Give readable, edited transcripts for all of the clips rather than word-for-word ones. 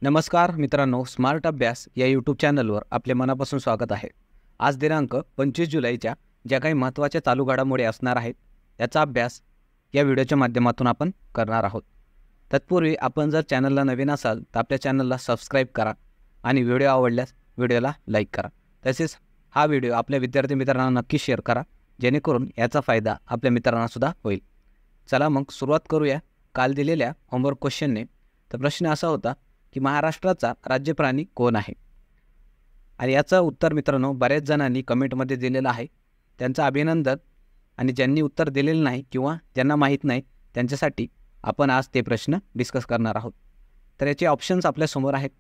नमस्कार मित्रांनो, स्मार्ट अभ्यास या यूट्यूब चॅनलवर आपले मनापासून स्वागत आहे। आज दिनांक 25 जुलैच्या ज्या काही महत्त्वाच्या चालू घडामोडी असणार आहेत त्याचा अभ्यास या व्हिडिओच्या माध्यमातून आपण करणार आहोत। तत्पूर्वी आपण जर चॅनलला नवीन असाल तर आपल्या चॅनलला सबस्क्राईब करा आणि व्हिडिओ आवडल्यास व्हिडिओला लाईक करा। तसेच हा व्हिडिओ आपल्या विद्यार्थी मित्रांना नक्की शेअर करा, जेणेकरून याचा फायदा आपल्या मित्रांना सुद्धा होईल। चला मग सुरुवात करूया काल दिलेल्या होमवर्क क्वेश्चनने। तर प्रश्न असा होता की महाराष्ट्राचा राज्य प्राणी कोण आहे, आणि याचं उत्तर मित्रांनो बरेच जणांनी कमेंटमध्ये दिलेलं आहे। त्यांचं अभिनंदन, आणि ज्यांनी उत्तर दिलेलं नाही किंवा ज्यांना माहीत नाही त्यांच्यासाठी आपण आज ते प्रश्न डिस्कस करणार आहोत। तर याचे ऑप्शन्स आपल्यासमोर आहेत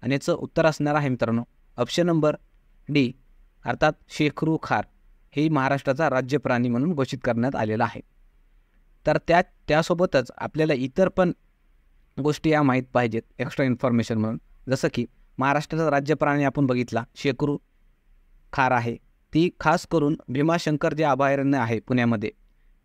आणि याचं उत्तर असणार आहे मित्रांनो ऑप्शन नंबर डी, अर्थात शेकरू खार हे महाराष्ट्राचा राज्य प्राणी म्हणून घोषित करण्यात आलेलं आहे। तर त्यासोबतच आपल्याला इतर पण गोष्टी या माहीत पाहिजेत एक्स्ट्रा इन्फॉर्मेशन म्हणून, जसं की महाराष्ट्राचा राज्य प्राणी आपण बघितला शेकरू खार आहे। ती खास करून भीमाशंकर जे अभयारण्य आहे पुण्यामध्ये,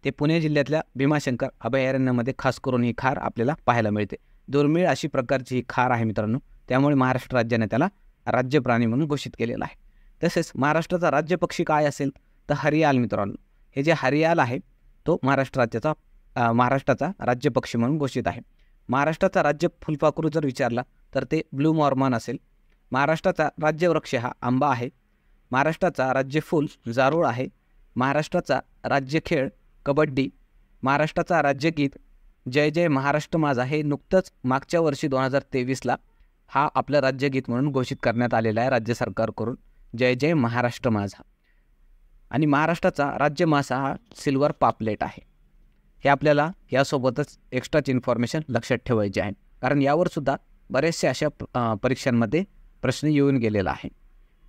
ते पुणे जिल्ह्यातल्या भीमाशंकर अभयारण्यामध्ये खास करून ही खार आपल्याला पाहायला मिळते। दुर्मिळ अशी प्रकारची ही खार आहे मित्रांनो, त्यामुळे महाराष्ट्र राज्याने त्याला राज्य प्राणी म्हणून घोषित केलेलं आहे। तसेच महाराष्ट्राचा राज्य पक्षी काय असेल तर हरियाल मित्रांनो, हे जे हरियाल आहे तो महाराष्ट्राचा राज्य पक्षी म्हणून घोषित आहे। महाराष्ट्राचा राज्य फुलपाखरू जर विचारला तर ते ब्लू मॉर्मॉन असेल। महाराष्ट्राचा राज्य वृक्ष हा आंबा आहे। महाराष्ट्राचा राज्य फूल जारूळ आहे। महाराष्ट्राचा राज्य खेळ कबड्डी। महाराष्ट्राचा राज्यगीत जय जय महाराष्ट्र माझा, हे नुकतंच मागच्या वर्षी 2023ला हा आपलं राज्यगीत म्हणून घोषित करण्यात आलेला आहे राज्य सरकारकडून, जय जय महाराष्ट्र माझा। आणि महाराष्ट्राचा राज्य मासा हा सिल्वर पापलेट आहे। हे आपल्याला यासोबतच एक्स्ट्राची इन्फॉर्मेशन लक्षात ठेवायची आहे, कारण यावर सुद्धा बरेचसे अशा परीक्षांमध्ये प्रश्न येऊन गेलेला आहे।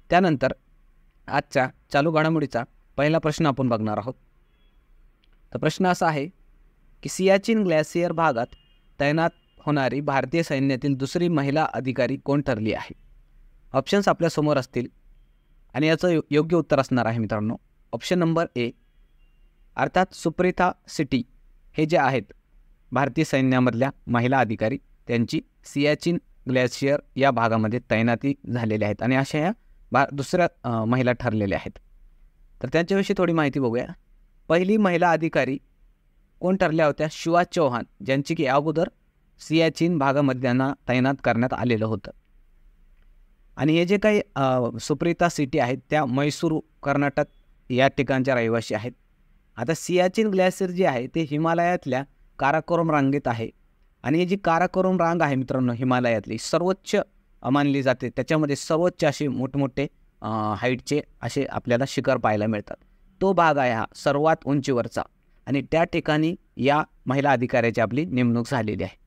त्यानंतर आजच्या चालू घडामोडीचा पहिला प्रश्न आपण बघणार आहोत। तर प्रश्न असा आहे की सियाचीन ग्लेशियर भागात तैनात होणारी भारतीय सैन्यातील दुसरी महिला अधिकारी कोण ठरली आहे। ऑप्शन्स आपल्यासमोर असतील आणि याचं योग्य उत्तर असणार आहे मित्रांनो ऑप्शन नंबर ए, अर्थात सुप्रीता सिटी हे जे आहेत भारतीय सैन्यामधल्या महिला अधिकारी, त्यांची सियाचीन ग्लेशियर या भागामध्ये तैनाती झालेल्या आहेत आणि अशा ह्या दुसऱ्या महिला ठरलेल्या आहेत। तर त्यांच्याविषयी थोडी माहिती बघूया। पहिली महिला अधिकारी कोण ठरल्या होत्या, शिवा चौहान, ज्यांची की अगोदर सियाचीन भागामध्ये त्यांना तैनात करण्यात आलेलं होतं। आणि हे जे काही सुप्रीता सिटी आहेत त्या मैसूर कर्नाटक या ठिकाणच्या रहिवासी आहेत। आता सियाचीन ग्लेशियर जे आहे ते हिमालयातल्या काराकोरम रांगेत आहे, आणि ही जी काराकोरम रांग आहे मित्रांनो हिमालयातली सर्वोच्च मानली जाते। त्याच्यामध्ये सर्वोच्च असे मोठमोठे हाईटचे असे आपल्याला शिखर पाहायला मिळतात। तो भाग आहे हा सर्वात उंचीवरचा, आणि त्या ठिकाणी या महिला अधिकाऱ्याची आपली नेमणूक झालेली आहे।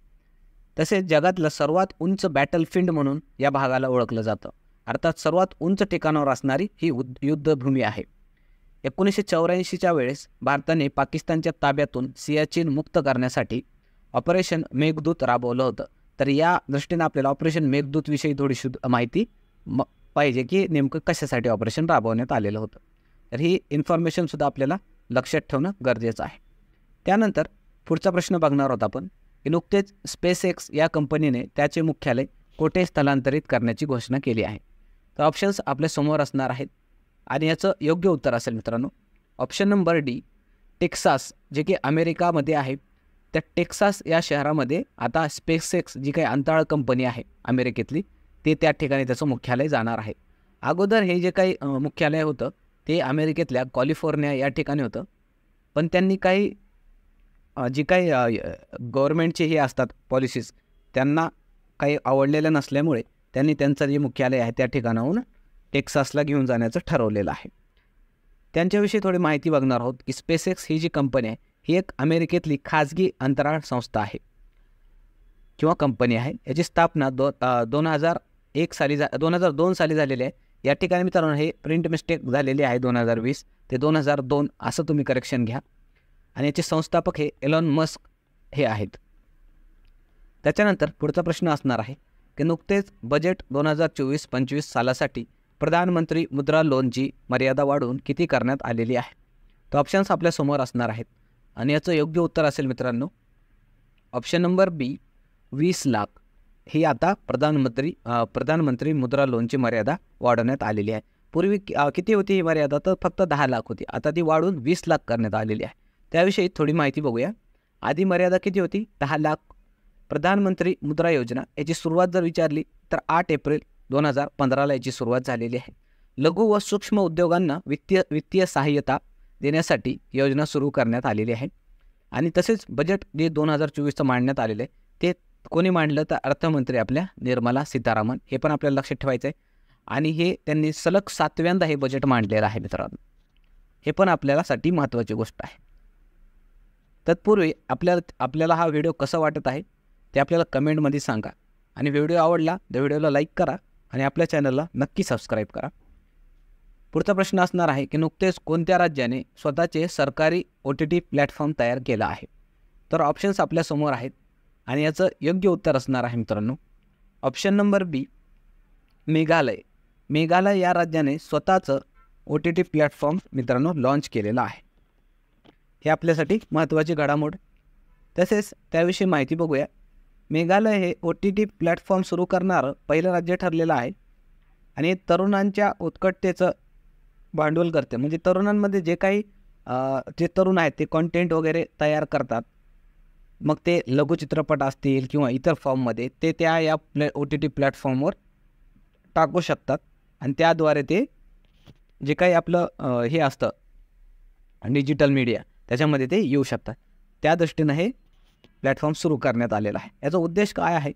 तसेच जगातलं सर्वात उंच बॅटलफील्ड म्हणून या भागाला ओळखलं जातं, अर्थात सर्वात उंच ठिकाणावर असणारी ही युद्धभूमी आहे। 1984च्या वेळेस भारताने पाकिस्तानच्या ताब्यातून सियाचीन मुक्त करण्यासाठी ऑपरेशन मेघदूत राबवलं होतं। तर या दृष्टीने आपल्याला ऑपरेशन मेघदूत विषयी थोडीशी माहिती पाहिजे की नेमकं कशासाठी ऑपरेशन राबवण्यात आलेलं होतं। तर ही इन्फॉर्मेशनसुद्धा आपल्याला लक्षात ठेवणं गरजेचं आहे। त्यानंतर पुढचा प्रश्न बघणार आहोत आपण की नुकतेच स्पेसएक्स या कंपनीने त्याचे मुख्यालय कोठे स्थलांतरित करण्याची घोषणा केली आहे। तर ऑप्शन्स आपल्यासमोर असणार आहेत आणि याचं योग्य उत्तर असेल मित्रांनो ऑप्शन नंबर डी, टेक्सास, जे की अमेरिकामध्ये आहे। त्या टेक्सास या शहरामध्ये आता स्पेसएक्स जी काही अंतराळ कंपनी आहे अमेरिकेतली, ते त्या ठिकाणी त्याचं मुख्यालय जाणार आहे। अगोदर हे जे काही मुख्यालय होतं ते अमेरिकेतल्या कॅलिफोर्निया या ठिकाणी होतं, पण त्यांनी काही जी काही गव्हर्नमेंटचे हे असतात पॉलिसीज त्यांना काही आवडलेलं नसल्यामुळे त्यांनी त्यांचं जे मुख्यालय आहे त्या ठिकाणाहून टेक्सासला घेऊन जाण्याचं ठरवलेलं आहे। त्यांच्याविषयी थोडी माहिती बघणार आहोत की स्पेसएक्स ही जी कंपनी आहे ही एक अमेरिकेतली खाजगी अंतराळ संस्था आहे किंवा कंपनी आहे। याची स्थापना 2002 साली झालेली आहे। या ठिकाणी मित्रांनो हे प्रिंट मिस्टेक झालेली आहे 2020 ते 2002 असं तुम्ही करेक्शन घ्या, आणि याचे संस्थापक हे एलॉन मस्क हे आहेत। त्याच्यानंतर पुढचा प्रश्न असणार आहे की नुकतेच बजेट 2024-25 सालासाठी प्रधानमंत्री मुद्रा लोनची मर्यादा वाढवून किती करण्यात आलेली आहे। तर ऑप्शन्स आपल्यासमोर असणार आहेत आणि याचं योग्य उत्तर असेल मित्रांनो ऑप्शन नंबर बी 20 लाख। ही आता प्रधानमंत्री मुद्रा लोनची मर्यादा वाढवण्यात आलेली आहे. पूर्वी किती होती ही मर्यादा? तर फक्त 10 लाख होती. आता ती वाढून 20 लाख करण्यात आलेली आहे. त्याविषयी थोडी माहिती बघूया. आधी मर्यादा किती होती? 10 लाख. प्रधानमंत्री मुद्रा योजना याची सुरुवात जर विचारली तर 8 एप्रिल 2015ला याची सुरुवात झालेली आहे. लघु व सूक्ष्म उद्योगांना वित्तीय सहाय्यता देण्यासाठी योजना सुरू करण्यात आलेली आहे. आणि तसेच बजेट जे 2024चं मांडण्यात आलेलं आहे ते कोणी मांडलं? तर अर्थमंत्री आपल्या निर्मला सीतारामन. हे पण आपल्याला लक्षात ठेवायचं आहे. आणि हे त्यांनी सलग 7व्यांदा हे बजेट मांडलेलं आहे मित्रांनो. हे पण आपल्यासाठी महत्त्वाची गोष्ट आहे. तत्पूर्वी आपल्याला हा व्हिडिओ कसा वाटत आहे ते आपल्याला कमेंटमध्ये सांगा. आणि व्हिडिओ आवडला तर व्हिडिओला लाईक करा आणि आपल्या चॅनलला नक्की सबस्क्राईब करा. पुढचा प्रश्न असणार आहे की नुकतेच कोणत्या राज्याने स्वतःचे सरकारी OTT प्लॅटफॉर्म तयार केला आहे? तर ऑप्शन्स आपल्यासमोर आहेत आणि याचं योग्य उत्तर असणार आहे मित्रांनो ऑप्शन नंबर बी, मेघालय. मेघालय या राज्याने स्वतःचं OTT प्लॅटफॉर्म मित्रांनो लॉन्च केलेलं आहे. हे आपल्यासाठी महत्त्वाची घडामोड. तसेच त्याविषयी माहिती बघूया. मेघालय हे OTT प्लॅटफॉर्म सुरू करणारं पहिलं राज्य ठरलेलं आहे आणि तरुणांच्या उत्कटतेचं भांडवल करते. म्हणजे तरुणांमध्ये जे काही जे तरुण आहेत ते कॉन्टेंट वगैरे तयार करतात, मग ते लघुचित्रपट असतील किंवा इतर फॉर्ममध्ये ते या OTT प्लॅटफॉर्मवर टाकू शकतात आणि त्याद्वारे ते जे काही आपलं हे असतं डिजिटल मीडिया त्याच्यामध्ये ते येऊ शकतात. त्या दृष्टीनं हे प्लॅटफॉर्म सुरू करण्यात आलेला आहे. याचा उद्देश काय आहे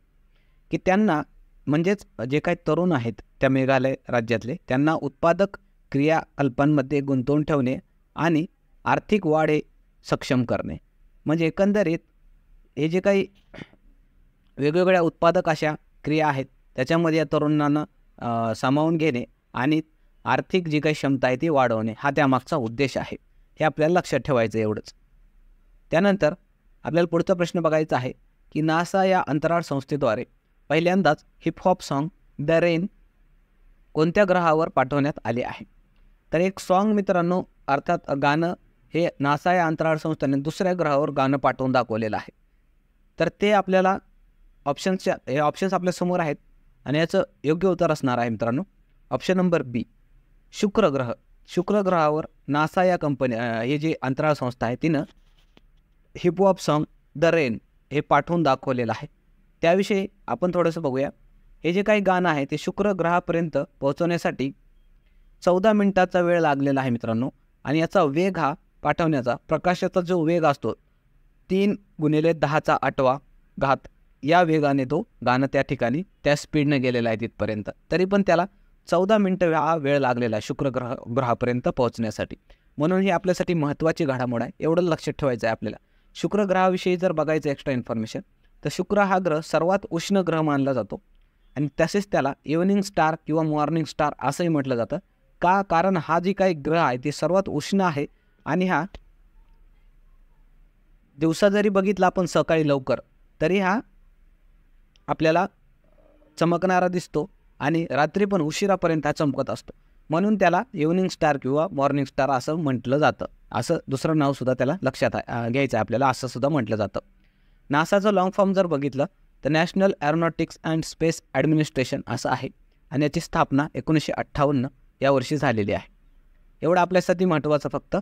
की त्यांना म्हणजेच जे काही तरुण आहेत त्या मेघालय राज्यातले त्यांना उत्पादक क्रियाकल्पांमध्ये गुंतवून ठेवणे आणि आर्थिक वाढ हे सक्षम करणे. म्हणजे एकंदरीत हे जे काही वेगवेगळ्या उत्पादक अशा क्रिया आहेत त्याच्यामध्ये या तरुणांना सामावून घेणे आणि आर्थिक जी काही क्षमता आहे ती वाढवणे हा त्यामागचा उद्देश आहे. हे आपल्याला लक्षात ठेवायचं एवढंच. त्यानंतर आपल्याला पुढचा प्रश्न बघायचा आहे की नासा या अंतराळ संस्थेद्वारे पहिल्यांदाच हिपहॉप सॉन्ग द रेन कोणत्या ग्रहावर पाठवण्यात आले आहे? तर एक सॉन्ग मित्रांनो अर्थात गाणं हे नासा या अंतराळ संस्थेने दुसऱ्या ग्रहावर गाणं पाठवून दाखवलेलं आहे. तर ते आपल्याला ऑप्शन्स आपल्यासमोर आहेत आणि याचं योग्य उत्तर असणार आहे मित्रांनो ऑप्शन नंबर बी, शुक्र ग्रह. शुक्र ग्रहावर नासा या हे जे अंतराळ संस्था आहे तिनं हिपहॉप सॉन्ग द रेन हे पाठवून दाखवलेलं आहे. त्याविषयी आपण थोडंसं बघूया. हे जे काही गाणं आहे ते शुक्र ग्रहापर्यंत पोहोचवण्यासाठी 14 मिनिटाचा वेळ लागलेला आहे मित्रांनो. आणि याचा वेग हा पाठवण्याचा प्रकाशाचा जो वेग असतो 3 × 10⁸ या वेगाने तो गाणं त्या ठिकाणी त्या स्पीडने गेलेला आहे तिथपर्यंत. तरी पण त्याला 14 मिनिटं हा वेळ लागलेला आहे शुक्र ग्रहापर्यंत पोहोचण्यासाठी. म्हणून ही आपल्यासाठी महत्त्वाची घडामोड आहे. एवढं लक्षात ठेवायचं आहे आपल्याला. शुक्र ग्रहाविषयी जर बघायचं एक्स्ट्रा इन्फॉर्मेशन तर शुक्र हा ग्रह सर्वात उष्ण ग्रह मानला जातो आणि तसेच त्याला इव्हनिंग स्टार किंवा मॉर्निंग स्टार असंही म्हटलं जातं. का? कारण हा जी काही ग्रह आहे ते सर्वात उष्ण आहे आणि हा दिवसा जरी बघितला आपण सकाळी लवकर तरी हा आपल्याला चमकणारा दिसतो आणि रात्री पण उशिरापर्यंत हा चमकत असतो. म्हणून त्याला इव्हनिंग स्टार किंवा मॉर्निंग स्टार असं म्हटलं जातं. असं दुसरं नावसुद्धा त्याला लक्षात घ्यायचं आहे आपल्याला. असं सुद्धा म्हटलं जातं. नासाचं लॉंग फॉर्म जर बघितलं तर national aeronautics and space administration असं आहे आणि याची स्थापना 1958 या वर्षी झालेली आहे. एवढं आपल्यासाठी महत्त्वाचं फक्त.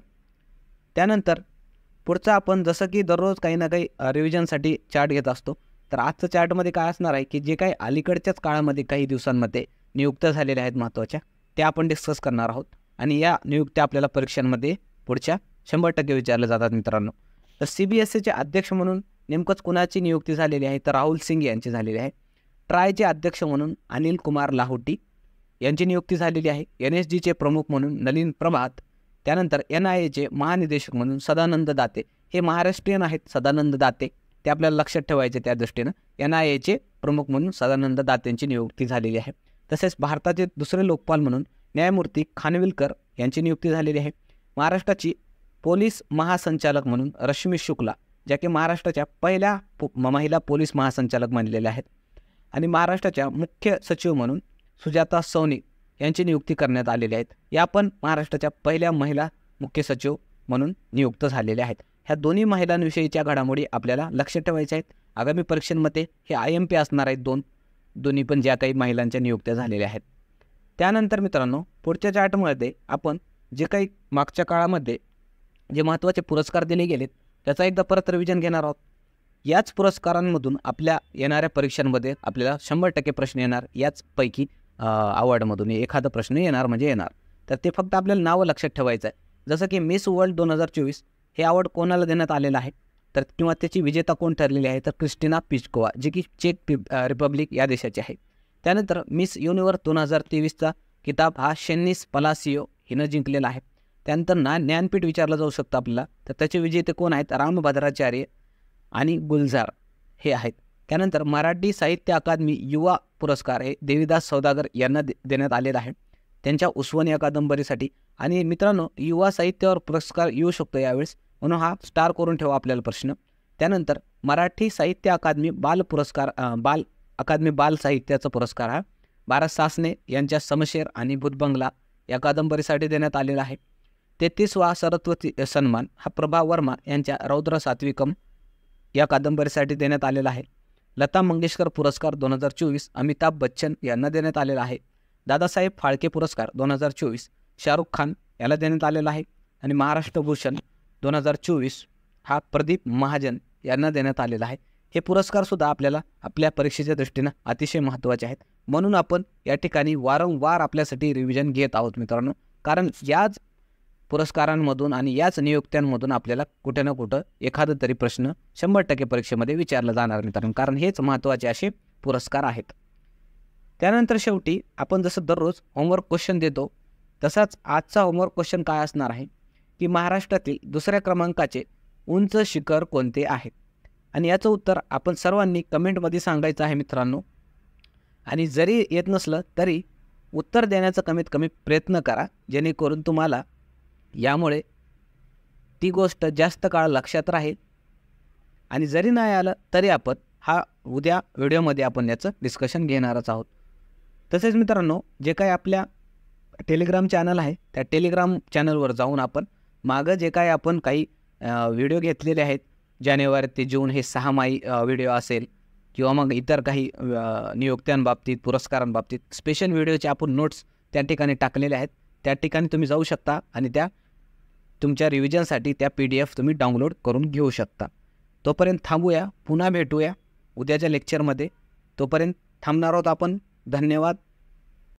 त्यानंतर पुढचं आपण जसं की दररोज काही ना काही रिव्हिजनसाठी चार्ट घेत असतो तर आजचं चार्टमध्ये काय असणार आहे की जे काही अलीकडच्याच काळामध्ये काही दिवसांमध्ये नियुक्त्या झालेल्या आहेत महत्त्वाच्या त्या आपण डिस्कस करणार आहोत. आणि या नियुक्त्या आपल्याला परीक्षांमध्ये पुढच्या 100% विचारल्या जातात मित्रांनो. तर CBSEचे अध्यक्ष म्हणून नेमकंच कुणाची नियुक्ती झालेली आहे? तर राहुल सिंग यांची झालेली आहे. ट्रायचे अध्यक्ष म्हणून अनिल कुमार लाहोटी यांची नियुक्ती झालेली आहे. NSGचे प्रमुख म्हणून नलिन प्रभात. त्यानंतर NIAचे महानिदेशक म्हणून सदानंद दाते. हे महाराष्ट्रीयन आहेत सदानंद दाते, ते आपल्याला लक्षात ठेवायचे. त्या दृष्टीनं NIAचे प्रमुख म्हणून सदानंद दातेंची नियुक्ती झालेली आहे. तसेच भारताचे दुसरे लोकपाल म्हणून न्यायमूर्ती खानविलकर यांची नियुक्ती झालेली आहे. महाराष्ट्राची पोलीस महासंचालक म्हणून रश्मी शुक्ला ज्या की महाराष्ट्राच्या पहिल्या महिला पोलीस महासंचालक बनलेल्या आहेत. आणि महाराष्ट्राच्या मुख्य सचिव म्हणून सुजाता सौनिक यांची नियुक्ती करण्यात आलेली आहेत. या पण महाराष्ट्राच्या पहिल्या महिला मुख्य सचिव म्हणून नियुक्त झालेल्या आहेत. ह्या दोन्ही महिलांविषयीच्या घडामोडी आपल्याला लक्षात ठेवायच्या आहेत. आगामी परीक्षांमध्ये हे IMP असणार आहेत 2 दोन्ही पण ज्या काही महिलांच्या नियुक्त्या झालेल्या आहेत. त्यानंतर मित्रांनो पुढच्या चार्टमध्ये आपण जे काही मागच्या काळामध्ये जे महत्त्वाचे पुरस्कार दिले गेलेत त्याचा एकदा परत रिव्हिजन घेणार आहोत. याच पुरस्कारांमधून आपल्या येणाऱ्या परीक्षांमध्ये आपल्याला 100% प्रश्न येणार. याचपैकी अवॉर्डमधून एखादा प्रश्न येणार म्हणजे येणार. तर ते फक्त आपल्याला नावं लक्षात ठेवायचं आहे. जसं की मिस वर्ल्ड 2024 हे अवॉर्ड कोणाला देण्यात आलेलं आहे तर किंवा त्याची विजेता कोण ठरलेली आहे तर क्रिस्टिना पिस्कोवा जे की चेक रिपब्लिक या देशाची आहे. त्यानंतर मिस युनिव्हर्स 2023चा किताब हा शेनिस पलासियो हिनं जिंकलेला आहे. त्यानंतर ज्ञानपीठ विचारलं जाऊ शकतं आपल्याला तर त्याचे विजेते कोण आहेत रामभद्राचार्य आणि गुलजार हे आहेत. त्यानंतर मराठी साहित्य अकादमी युवा पुरस्कार हे देवीदास सौदागर यांना देण्यात आलेला आहे त्यांच्या उस्वन या कादंबरीसाठी. आणि मित्रांनो युवा साहित्यावर पुरस्कार येऊ शकतो यावेळेस म्हणून हा स्टार करून ठेवा आपल्याला प्रश्न. त्यानंतर मराठी साहित्य अकादमी बाल पुरस्कार अकादमी बाल साहित्याचा पुरस्कार हा भारत सासने यांच्या समशेर आणि भूतबंगला या कादंबरीसाठी देण्यात आलेला आहे. 33वा सरस्वती सन्मान हा प्रभा वर्मा यांच्या रौद्र सात्विकम या कादंबरीसाठी देण्यात आलेला आहे. लता मंगेशकर पुरस्कार 2024 अमिताभ बच्चन यांना देण्यात आलेला आहे. दादासाहेब फाळके पुरस्कार 2024 शाहरुख खान याला देण्यात आलेला आहे. आणि महाराष्ट्र भूषण 2024 हा प्रदीप महाजन यांना देण्यात आलेला आहे. हे पुरस्कारसुद्धा आपल्याला आपल्या परीक्षेच्या दृष्टीनं अतिशय महत्त्वाचे आहेत म्हणून आपण या ठिकाणी वारंवार आपल्यासाठी रिव्हिजन घेत आहोत मित्रांनो. कारण याच पुरस्कारांमधून आणि याच नियुक्त्यांमधून आपल्याला कुठे ना कुठं एखादा तरी प्रश्न 100% परीक्षेमध्ये विचारला जाणार मित्रांनो. कारण हेच महत्त्वाचे असे पुरस्कार आहेत. त्यानंतर शेवटी आपण जसं दररोज होमवर्क क्वेश्चन देतो तसाच आजचा होमवर्क क्वेश्चन काय असणार आहे की महाराष्ट्रातील दुसऱ्या क्रमांकाचे उंच शिखर कोणते आहे आणि याचं उत्तर आपण सर्वांनी कमेंटमध्ये सांगायचं आहे मित्रांनो. आणि जरी येत नसलं तरी उत्तर देण्याचा कमीत कमी प्रयत्न करा जेणेकरून तुम्हाला यामुळे ती गोष्ट जास्त काळ लक्षात राहील. आणि जरी नाही आलं तरी आपण उद्या व्हिडिओमध्ये आपण याचं डिस्कशन घेणारच आहोत. तसेच मित्रांनो जे काही आपल्या टेलिग्राम चॅनल आहे त्या टेलिग्राम चॅनलवर जाऊन आपण मागं जे काही आपण काही व्हिडिओ घेतलेले आहेत जानेवारी ते जून हे 6 माही व्हिडिओ असेल किंवा मग इतर काही नियुक्त्यांबाबतीत पुरस्कारांबाबतीत स्पेशल व्हिडिओचे आपण नोट्स त्या ठिकाणी टाकलेले आहेत. त्या ठिकाणी तुम्ही जाऊ शकता आणि त्या तुमच्या रिव्हिजनसाठी त्या PDF तुम्ही डाउनलोड करून घेऊ शकता. तोपर्यंत थांबूया, पुन्हा भेटूया उद्याच्या लेक्चरमध्ये. तोपर्यंत थांबणार आहोत आपण. धन्यवाद.